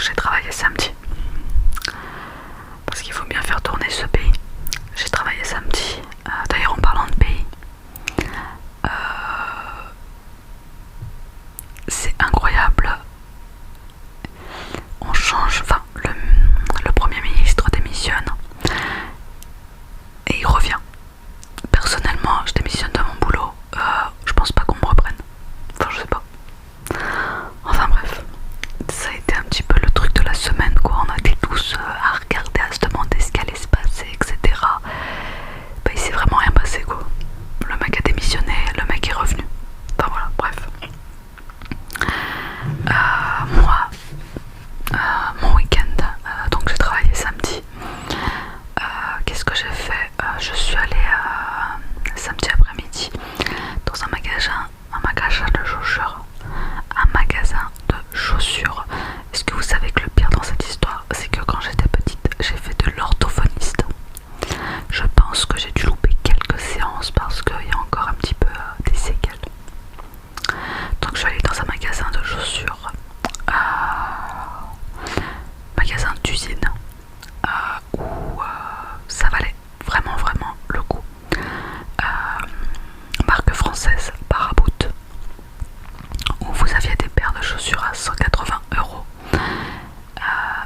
j'ai travaillé samedi. Parce qu'il faut bien faire tourner ce pays. J'ai travaillé samedi. D'ailleurs, en parlant de pays, c'est incroyable. On change, enfin, le Premier ministre démissionne et il revient. Personnellement, je démissionne de mon boulot. Je pense pas qu'on me reprenne. Enfin, je sais pas. Enfin bref, ça a été un petit peu le truc de la semaine, quoi. On était tous à regarder, à se demander ce qui allait se passer, etc. Bah, il s'est vraiment rien passé, quoi. Le mec a démissionné, le mec est revenu. Enfin voilà, bref. Moi, mon week-end, donc j'ai travaillé samedi. Qu'est-ce que j'ai fait? Je suis allée samedi après-midi dans un magasin de chaussures. Un magasin de chaussures. Est-ce que vous savez que le pire dans cette histoire, c'est que quand j'étais petite, j'ai fait de l'orthophoniste. Je pense que j'ai dû louper quelques séances parce qu'il y a encore un petit peu des séquelles. Donc je suis allée dans un magasin de chaussures, magasin d'usine, où ça valait vraiment le coup. Marque française, Paraboot, où vous aviez des paires de chaussures à 180 euros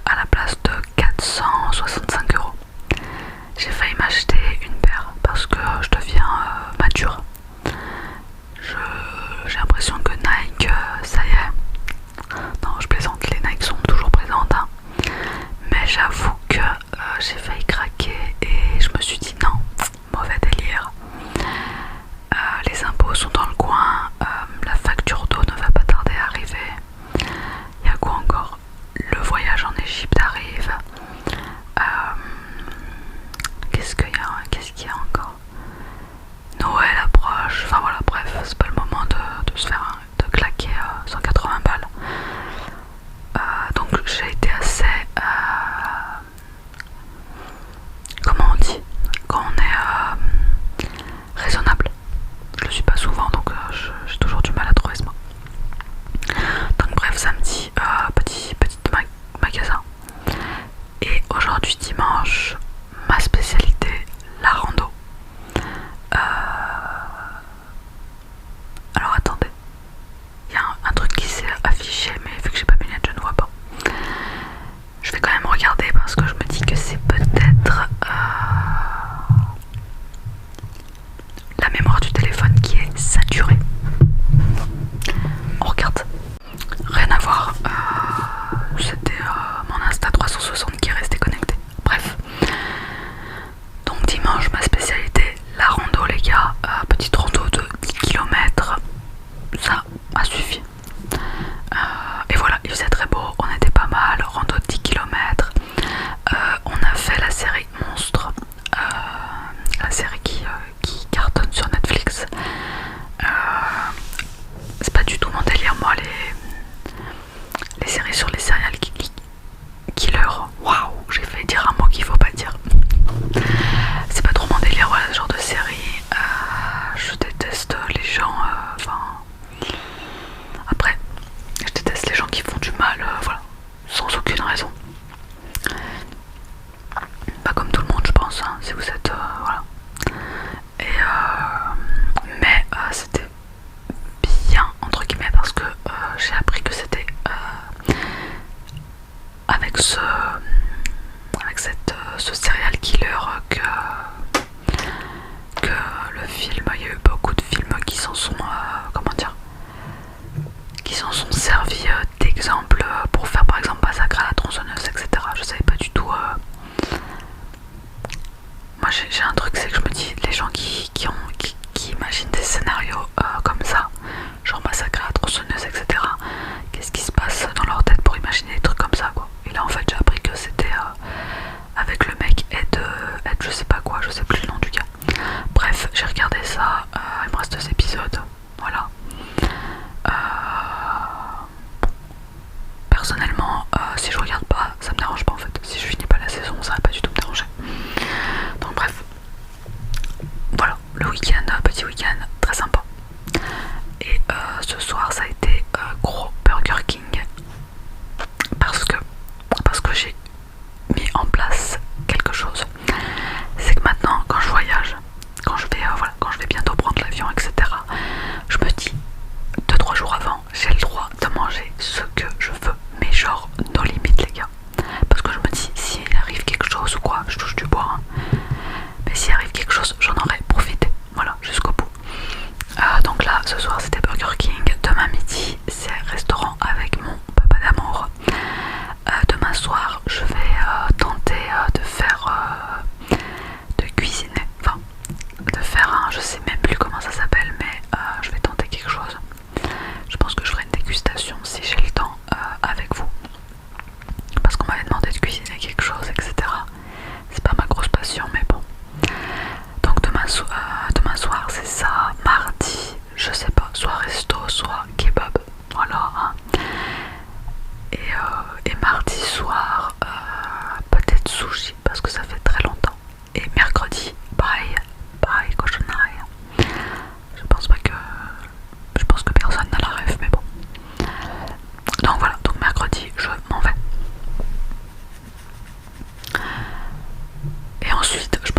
à la place de 465 euros. J'ai failli m'acheter une paire parce que je deviens mature. J'ai l'impression que Nike, ça y est. Non, je plaisante, les Nike sont toujours présentes, hein. Mais j'avoue que j'ai failli craquer et je me suis dit non, mauvais délire. Les impôts sont dans le coin, la facture d'eau ne va pas tarder à arriver. Il y a quoi encore? Le voyage en Égypte arrive. Qu'est-ce qu'il y a encore? Noël approche. Enfin voilà, bref, c'est pas le moment de se faire de claquer 180 balles. Donc j'ai été assez comment on dit quand on est raisonnable. Je le suis pas souvent, donc j'ai toujours du mal à trouver ce mot. Donc bref, samedi, petit magasin. Et aujourd'hui dimanche, ma spécialité, la rando. Alors attendez, il y a un truc qui s'est affiché, mais vu que j'ai pas mes lunettes, je ne vois pas. Je vais quand même regarder parce que je me dis que c'est peut-être la mémoire du téléphone qui est saturée. On regarde. Rien à voir. C'était mon Insta 360 qui est resté connecté. Bref. Donc dimanche, ma spécialité, la rando les gars. Petite rando de 10 km. Ça a suffi. Et voilà, il faisait très beau, on était pas mal, rando de 10 km. On a fait la série Monstre, la série qui cartonne sur Netflix. C'est pas du tout mon délire, moi, les séries sur les serial killers. Waouh, j'ai fait dire un mot qu'il faut pas dire. C'est pas trop mon délire, voilà, ce genre de série. Je déteste les gens, après, je déteste les gens qui font du mal, voilà, sans aucune raison. Pas comme tout le monde, je pense, hein, si vous êtes, voilà. Et mais c'était bien entre guillemets parce que j'ai appris que c'était avec ce serial killer que le film, il y a eu beaucoup de films qui s'en sont comment dire, qui s'en sont servis d'exemple pour faire par exemple Massacre à la tronçonneuse, etc. Je savais pas du tout. Moi j'ai un truc, c'est que je me dis, les gens qui imaginent des scénarios comme ça, genre Massacre à la tronçonneuse, etc. Qu'est-ce qui se passe dans leur tête pour imaginer des trucs comme ça, quoi. Et là en fait j'ai appris que c'était avec le mec Ed, je sais pas quoi, je sais plus le nom du gars. Bref, j'ai regardé ça, il me reste 2 épisodes, voilà.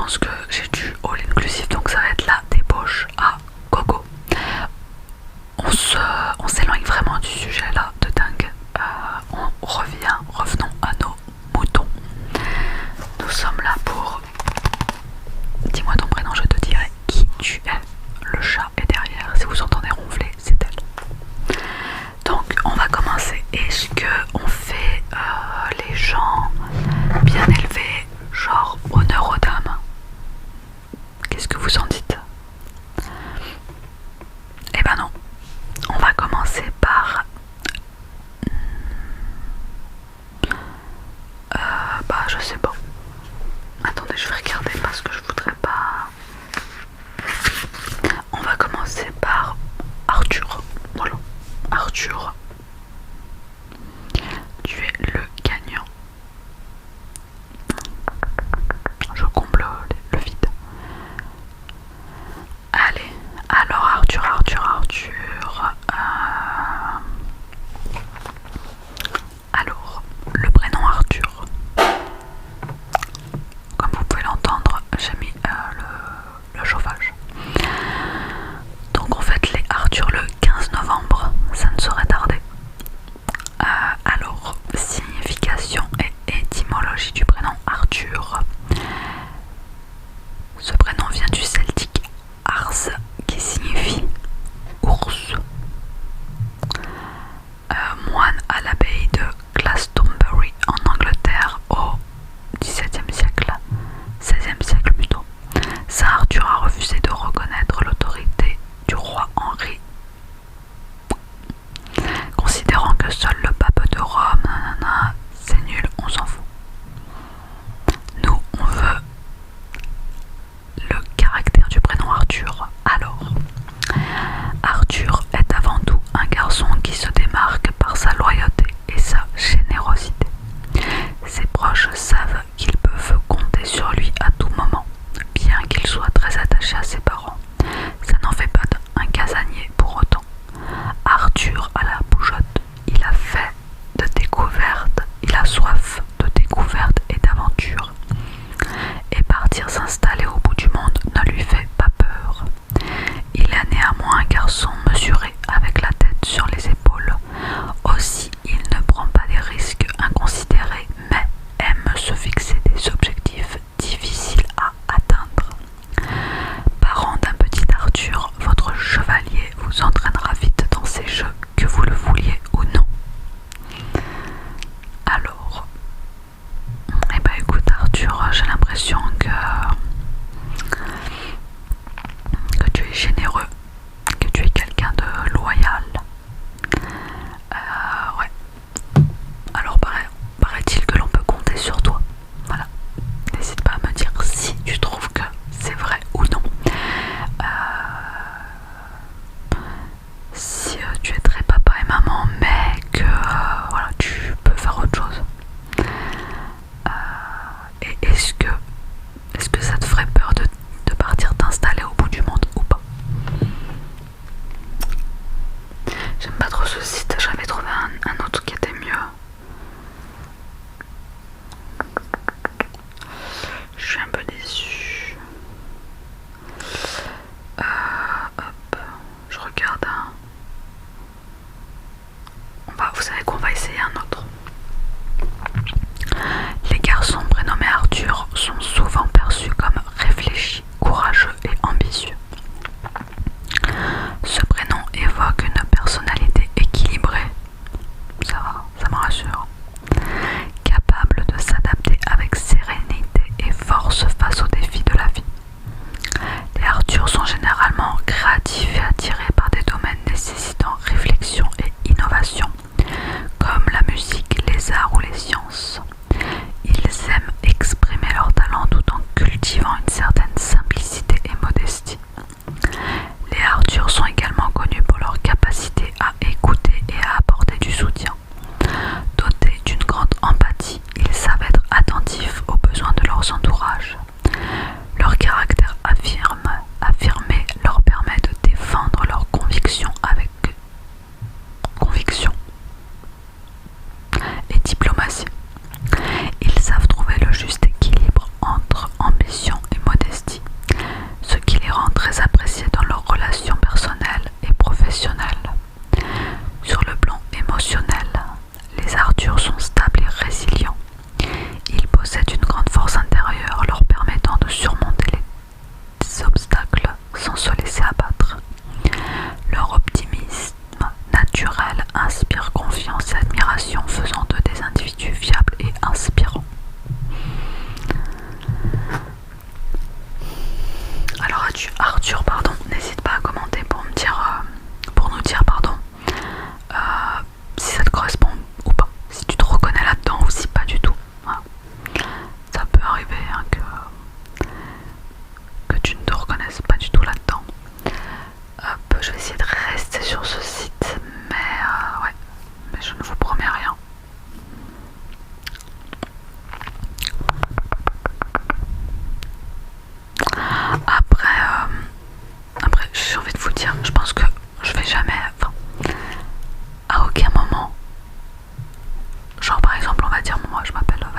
pense que j'ai du all inclusive, donc ça va être la débauche à gogo. On s'éloigne vraiment du sujet là de dingue. Revenons à nos moutons. Nous sommes là pour... Dis-moi ton prénom, je te dirai qui tu es. Le chat est derrière, si vous entendez ronfler, c'est elle. Donc on va commencer. Est-ce que on fait les gens bien élevés, genre honneur aux dames? Qu'est-ce que vous en dites? Eh ben non. On va commencer par... bah je sais pas. Attendez, je vais regarder parce que je voudrais pas... On va commencer par Arthur. Voilà. Arthur. Tu es le gagnant. Je comble le vide. Allez, alors Arthur. Alors, le prénom Arthur. Comme vous pouvez l'entendre, j'ai mis le chauffage. Donc on fête les Arthur le 15 novembre, ça ne saurait tarder. Alors, signification et étymologie du prénom Arthur. Ce prénom vient du celtique Ars, qui signifie ours. Moine à l'abbaye de Glastonbury en Angleterre au XVIIe siècle, XVIe siècle plutôt, Saint Arthur a refusé de reconnaître l'autorité du roi Henri, considérant que seul le pape de Rome, c'est nul, on s'en fout. Nous, on veut le caractère du prénom Arthur. Alors, Arthur est avant tout un garçon qui se démarque par sa loyauté et sa générosité. Ses proches savent qu'ils peuvent compter sur lui à tout moment, bien qu'il soit très attaché à ses parents. Ça n'en fait pas un casanier pour autant. Arthur a la bougeotte, il a fait de découvertes, il a soif de découvertes et d'aventures. Et partir s'installer au bout du monde ne lui fait pas peur. Il est néanmoins un garçon mesuré avec la tête sur les épaules. Aussi, il ne prend pas des risques inconsidérés, mais aime se fixer des objectifs difficiles à atteindre. Parent d'un petit Arthur, votre chevalier vous entraînera vite dans ces jeux, que vous le vouliez ou non. Alors, eh ben écoute Arthur, j'ai l'impression que tu es généreux, que tu es quelqu'un de loyal. Ouais. Alors paraît-il que l'on peut compter sur toi. Voilà. N'hésite pas à me dire si tu trouves que c'est vrai ou non. Si tu es très papa et maman, mais que voilà, tu peux faire autre chose. Et est-ce que ça te ferait peur de partir t'installer au bout du monde ou pas? J'aime pas trop ce site, j'avais trouvé un autre qui était mieux. Je suis un peu déçue. Hop, je regarde. Vous savez qu'on va essayer un autre. Les garçons prénommés Arthur sont souvent perçus comme réfléchis, courageux et ambitieux. Ce prénom évoque une personnalité équilibrée, ça va, ça me rassure, capable de s'adapter avec sérénité et force face aux défis de la vie. Les Arthurs sont généralement créatifs et attirés par des domaines nécessitant réflexion et innovation, comme la musique, les arts ou les sciences. Ils aiment exprimer leur talent tout en cultivant une certaine simplicité et modestie. Les Arthurs sont également connus pour leur capacité à écouter et à apporter du soutien. Dotés d'une grande empathie, ils savent être attentifs aux besoins de leurs entourages. Leur caractère affirmé leur permet de défendre leurs convictions avec conviction et diplomatie.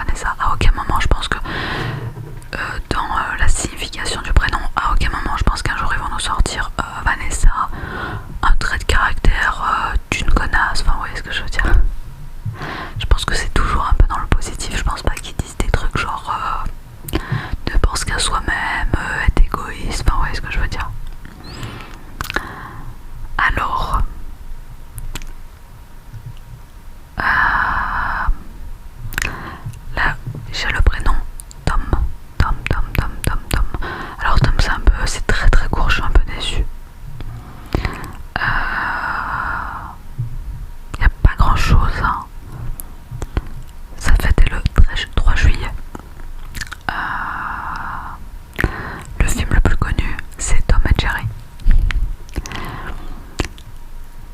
Vanessa. À aucun moment je pense que dans la signification du prénom, à aucun moment je pense qu'un jour ils vont nous sortir Vanessa, un trait de caractère d'une connasse, enfin vous voyez ce que je veux dire. Je pense que c'est toujours un peu dans le positif, je pense pas qu'ils disent des trucs genre ne pense qu'à soi-même, être égoïste, enfin vous voyez ce que je veux dire. Alors là j'ai le prénom Tom. Alors Tom c'est très très court, je suis un peu déçue. Y a pas grand chose hein. Ça fêtait le 3 juillet. Le film le plus connu c'est Tom et Jerry.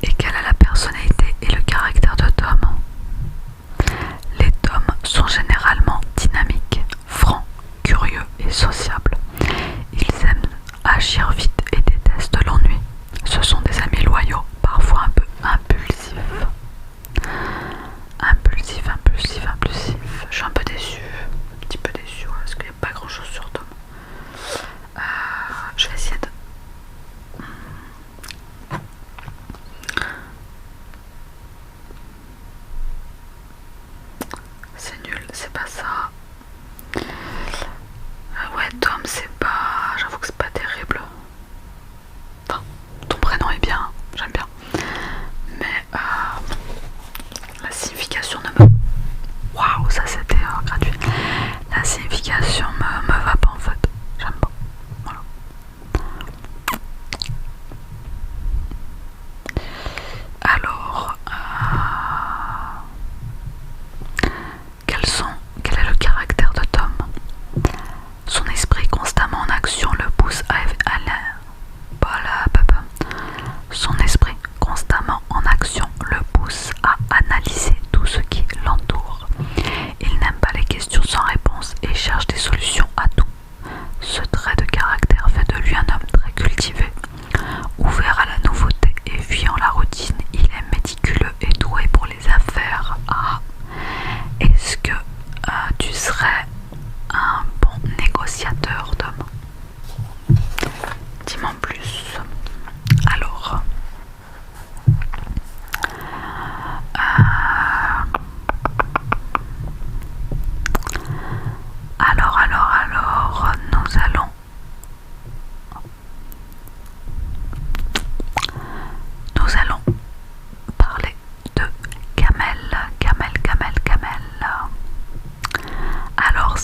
Et quelle est la personnalité et le caractère de Tom? Les Toms sont généralement dynamiques, francs, curieux et sociables. Ils aiment agir vite et détestent l'ennui. Ce sont des amis loyaux, parfois un peu impulsifs. Je suis un peu déçue, un petit peu déçue, parce qu'il n'y a pas grand chose sur Tom. Je vais essayer de... C'est nul, c'est pas ça. Ouais, Tom, c'est pas... J'avoue que c'est pas terrible. Enfin, ton prénom est bien, j'aime bien. Mais la signification ne me... Waouh, ça c'était gratuit. La signification me va pas en fait. J'aime pas. Voilà. Alors, quel est le caractère de Tom? Son esprit constamment en action le pousse Son esprit constamment en action le pousse à analyser tout ce qui l'entoure. Il n'aime pas les questions sans réponse et cherche des solutions à tout. Ce trait de caractère fait de lui un homme très cultivé, ouvert à la nouveauté et fuyant la routine. Il est méticuleux et doué pour les affaires. Est-ce que tu serais un bon négociateur, Tom? Dis-moi en plus. Alors, nous allons parler de Kamel. Alors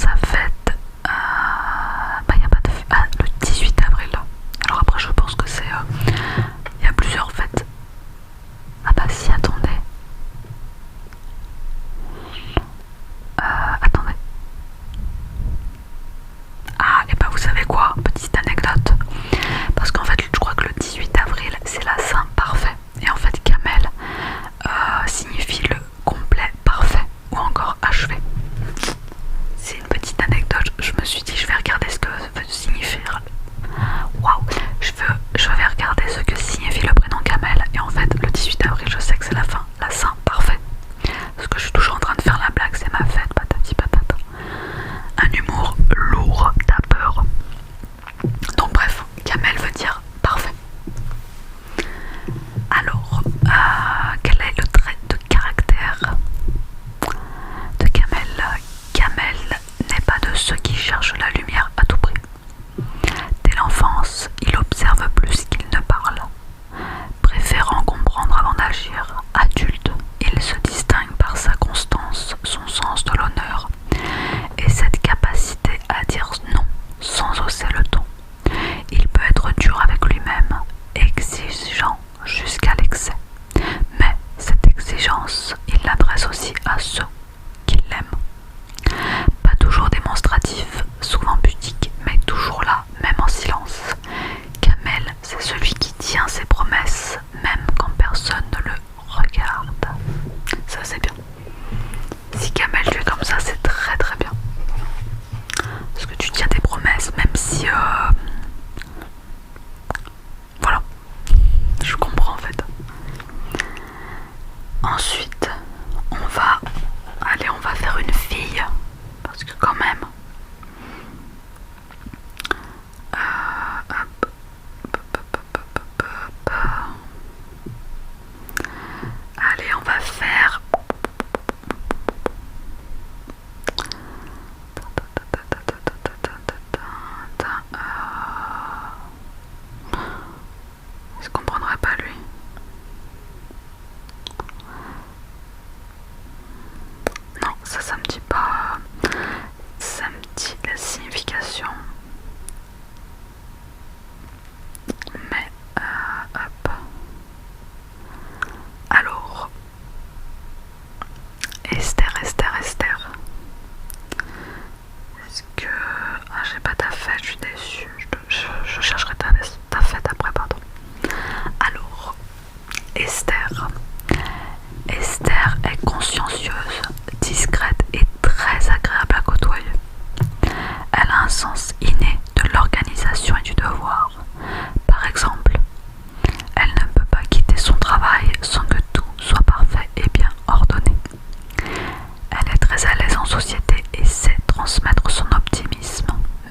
en société et sait transmettre son optimisme.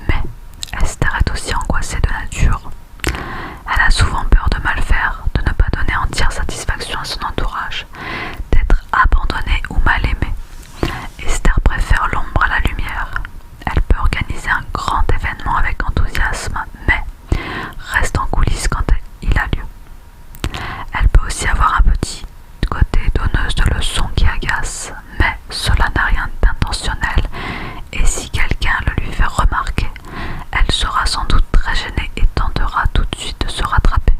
Mais Esther est aussi angoissée de nature. Elle a souvent peur de mal faire, de ne pas donner entière satisfaction à son entourage, d'être abandonnée ou mal aimée. Esther préfère l'ombre à la lumière. Elle peut organiser un grand événement avec enthousiasme, mais reste en coulisses quand il a lieu. Elle peut aussi avoir un petit côté donneuse de leçons qui agace, mais cela n'a rien d'intentionnel, et si quelqu'un le lui fait remarquer, elle sera sans doute très gênée et tentera tout de suite de se rattraper.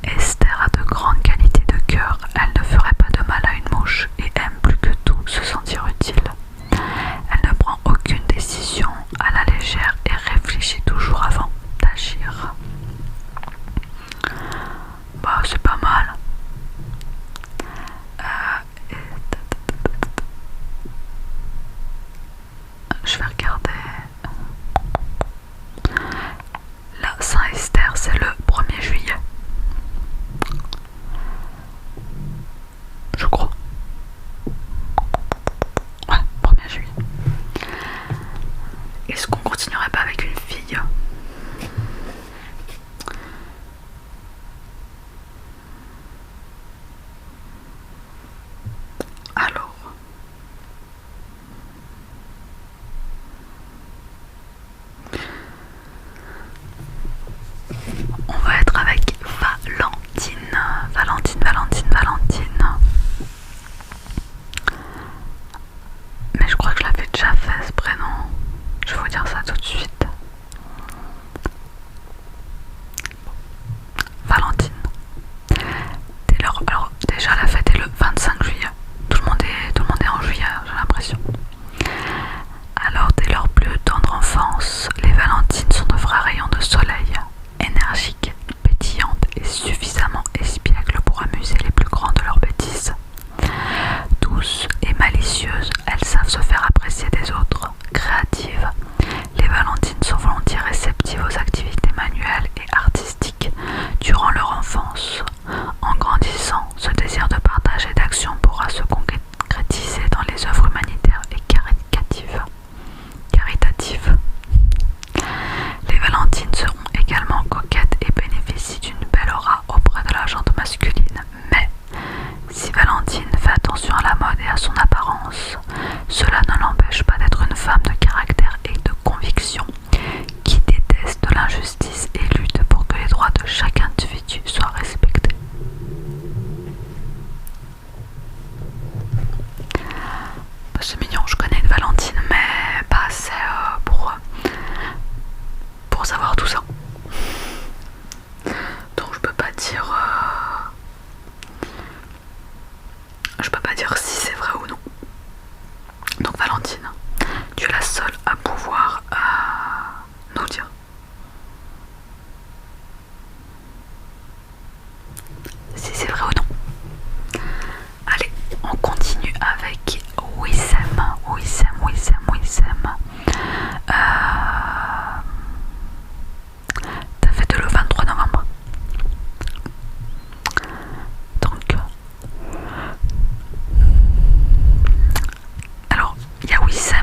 Esther a de grandes qualités de cœur, elle ne ferait pas de mal à une mouche et aime plus que tout se sentir utile. Elle ne prend aucune décision à la légère et réfléchit toujours avant d'agir. Bah, c'est pas mal. Je vais regarder. La Saint-Esther, c'est le 1er juillet. Je crois. Ouais, 1er juillet. Est-ce qu'on continuerait pas avec une fille ? Alors, on va être avec Valentine. Mais je crois que je l'avais déjà fait ce prénom. Je vais vous dire ça tout de suite. Valentine. Alors déjà la fête est le 25 juillet. Tout le monde est en juillet, j'ai l'impression. Alors dès leur plus tendre enfance, les Valentines sont de vrais rayons de soleil, énergiques, pétillantes et suffisamment espiègles pour amuser les plus grands de leurs bêtises. Douces et malicieuses, elles savent se faire apprécier des autres. Créatives, les Valentines sont volontiers réceptives aux activités manuelles et artistiques durant leur enfance. En grandissant, ce désir de partage et d'action pourra se concrétiser dans les œuvres humanitaires et caritatives. Les Valentines seront également coquettes et bénéficient d'une belle aura auprès de la gente masculine. Mais si Valentine fait attention à la mode et à son apparence, cela ne l'empêche pas d'être une femme de caractère et de conviction qui déteste l'injustice et lutte pour que les droits de chaque individu soient respectés. C'est mignon, je connais une Valentine, mais pas assez pour savoir tout ça. Donc je peux pas dire si c'est vrai ou non. Donc Valentine, tu es la seule à pouvoir nous dire. Si c'est vrai ou non. Allez, on continue avec Wissem. T'as fêté le 23 novembre. Donc, alors, il y a Wissem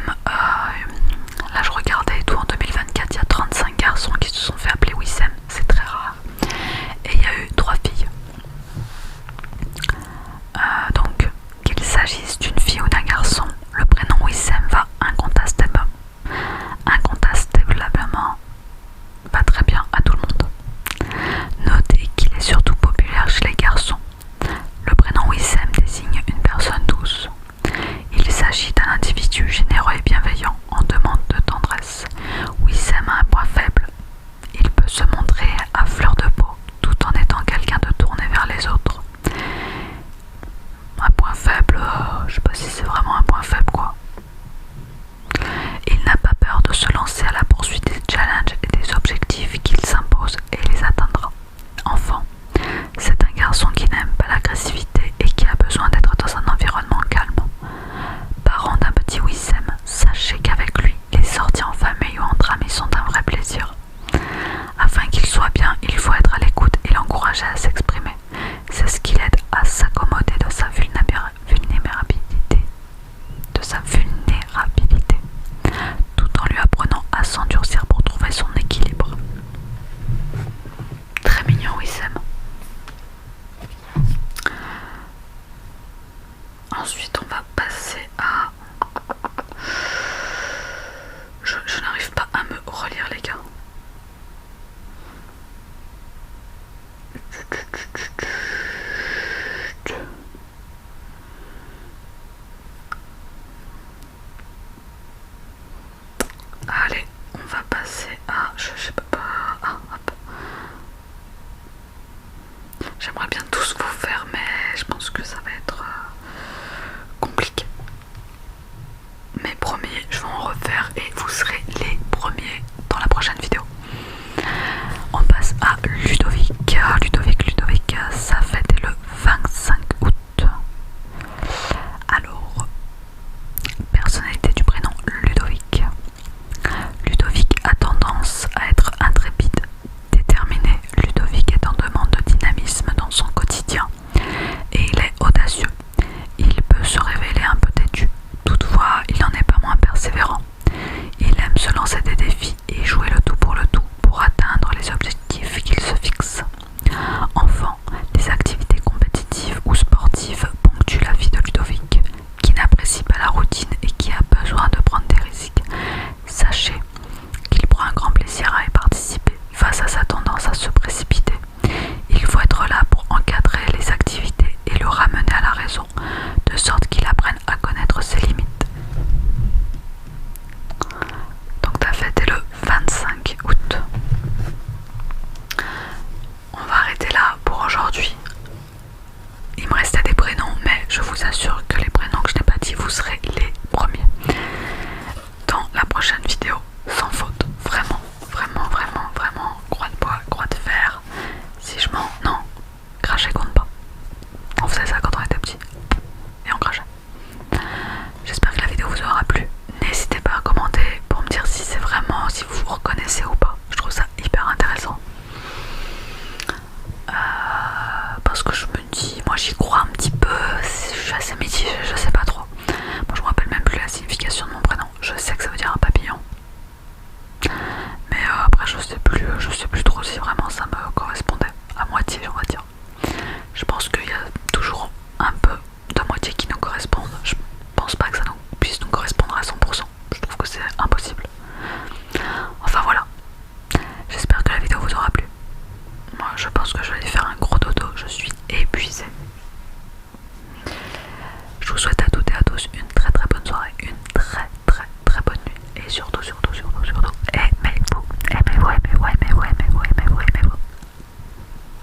Je pense qu'il y a toujours un peu de moitié qui nous correspondent. Je pense pas que ça puisse nous correspondre à 100%. Je trouve que c'est impossible. Enfin voilà. J'espère que la vidéo vous aura plu. Moi je pense que je vais aller faire un gros dodo. Je suis épuisée. Je vous souhaite à toutes et à tous une très très bonne soirée, une très très très bonne nuit. Et surtout